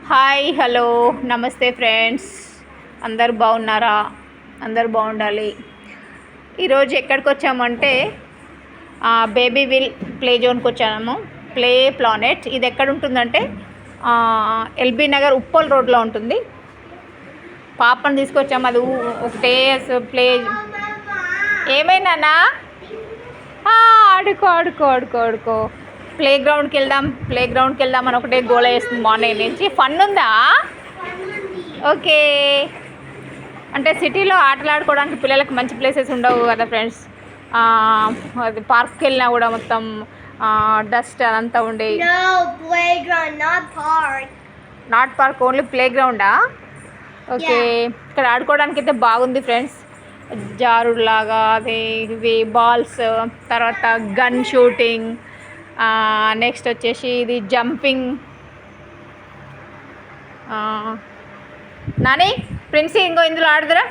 Hi hello నమస్తే friends, అందరు బాగున్నారా? అందరు బాగుండాలి. ఈరోజు ఎక్కడికి వచ్చామంటే బేబీ విల్ ప్లే జోన్కి వచ్చాము. ప్లే ప్లానెట్ ఇది ఎక్కడ ఉంటుందంటే ఎల్బీ నగర్ ఉప్పల్ రోడ్లో ఉంటుంది. పాపను తీసుకొచ్చాము. అది ఒకటే ప్లే. ఏమైనా ఆడుకో ఆడుకో ఆడుకో ఆడుకో ప్లే గ్రౌండ్కి వెళ్దాం అని ఒకటే గోల వేస్తుంది మార్నింగ్ నుంచి. ఫన్ ఉందా? ఓకే. అంటే సిటీలో ఆటలు ఆడుకోవడానికి పిల్లలకు మంచి ప్లేసెస్ ఉండవు కదా ఫ్రెండ్స్. అది పార్క్కి వెళ్ళినా కూడా మొత్తం డస్ట్ అదంతా ఉండే. నాట్ పార్క్, ఓన్లీ ప్లే గ్రౌండా? ఓకే. ఇక్కడ ఆడుకోవడానికి అయితే బాగుంది ఫ్రెండ్స్. జారుడులాగా అదే ఇవి బాల్స్, తర్వాత గన్ షూటింగ్, నెక్స్ట్ వచ్చేసి ఇది జంపింగ్. నాని ప్రిన్సీ ఇంకో ఇందులో ఆడుదురా.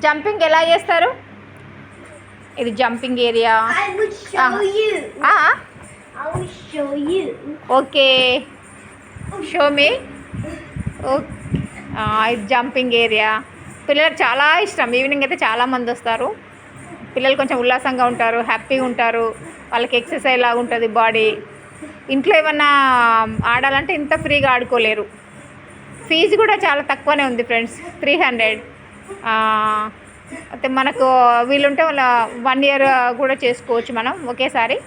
జంపింగ్ ఎలా చేస్తారు? ఇది jumping area. Okay, show me. ఇది జంపింగ్ ఏరియా. పిల్లలకు చాలా ఇష్టం. ఈవినింగ్ అయితే చాలామంది వస్తారు. పిల్లలు కొంచెం ఉల్లాసంగా ఉంటారు, హ్యాపీగా ఉంటారు. వాళ్ళకి ఎక్సర్సైజ్ లాగా ఉంటుంది బాడీ. ఇంట్లో ఏమన్నా ఆడాలంటే ఇంత ఫ్రీగా ఆడుకోలేరు. ఫీజు కూడా చాలా తక్కువనే ఉంది ఫ్రెండ్స్, 300. అయితే మనకు వీలుంటే వాళ్ళ 1 year కూడా చేసుకోవచ్చు మనం ఒకేసారి.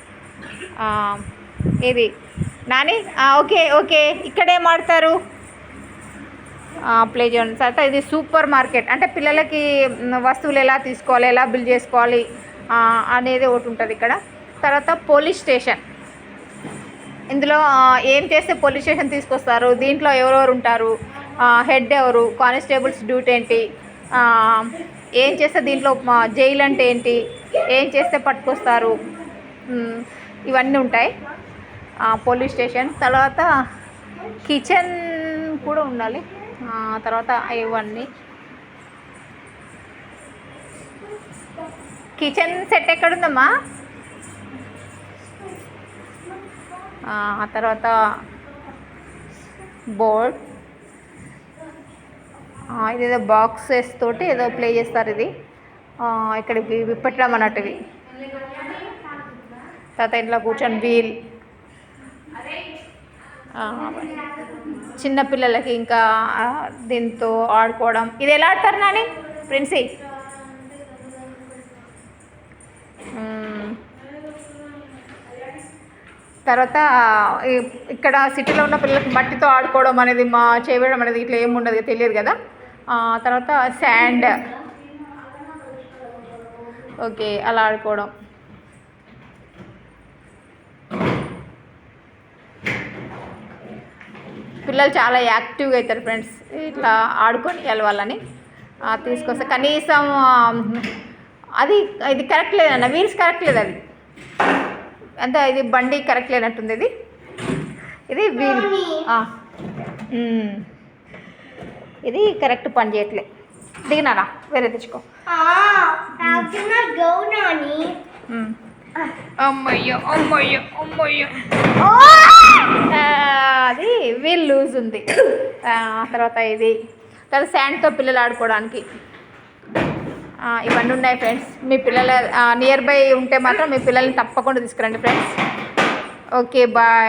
ఇది నాని ఓకే ఓకే. ఇక్కడేం ఆడతారు? Play zone. తర్వాత ఇది సూపర్ మార్కెట్. అంటే పిల్లలకి వస్తువులు ఎలా తీసుకోవాలి, ఎలా బిల్ చేసుకోవాలి అనేది ఒకటి ఉంటుంది ఇక్కడ. తర్వాత పోలీస్ స్టేషన్. ఇందులో ఏం చేస్తే పోలీస్ స్టేషన్ తీసుకొస్తారు, దీంట్లో ఎవరెవరు ఉంటారు, హెడ్ ఎవరు, కానిస్టేబుల్స్ డ్యూటీ ఏంటి, ఏం చేస్తే దీంట్లో జైలు అంటే ఏంటి, ఏం చేస్తే పట్టుకొస్తారు, ఇవన్నీ ఉంటాయి పోలీస్ స్టేషన్. తర్వాత కిచెన్ కూడా ఉండాలి. తర్వాత ఇవన్నీ కిచెన్ సెట్ ఎక్కడుందమ్మా? తర్వాత బోర్డ్. ఇదేదో బాక్సెస్ తోటి ఏదో ప్లే చేస్తారు. ఇది ఇక్కడ విప్పట్లం అన్నట్టు. ఇవి తర్వాత ఇంట్లో కూర్చొని వీల్. చిన్నపిల్లలకి ఇంకా దీంతో ఆడుకోవడం. ఇది ఎలా ఆడతారు నాని ప్రిన్సీ? తర్వాత ఇక్కడ సిటీలో ఉన్న పిల్లలకి మట్టితో ఆడుకోవడం అనేది, చేయడం అనేది ఇట్లా ఏమి ఉండదు, తెలియదు కదా. తర్వాత శాండ్. ఓకే, అలా ఆడుకోవడం. పిల్లలు చాలా యాక్టివ్గా అవుతారు ఫ్రెండ్స్ ఇట్లా ఆడుకొని వాళ్ళని తీసుకొస్తే. కనీసం ఇది కరెక్ట్ లేదన్న, వీల్స్ కరెక్ట్ లేదు. అది అంతా ఇది బండి కరెక్ట్ లేనట్టుంది. ఇది వీల్, ఇది కరెక్ట్ పని చేయట్లే. దిగినారా? వేరే తెచ్చుకో. అమ్మయ్యో అమ్మయ్యో అమ్మయ్యో, అది వీల్ లూజ్ ఉంది. తర్వాత ఇది తర్వాత శాండ్తో పిల్లలు ఆడుకోవడానికి ఇవన్నీ ఉన్నాయి ఫ్రెండ్స్. మీ పిల్లల నియర్ బై ఉంటే మాత్రం మీ పిల్లల్ని తప్పకుండా తీసుకురండి ఫ్రెండ్స్. Okay, bye.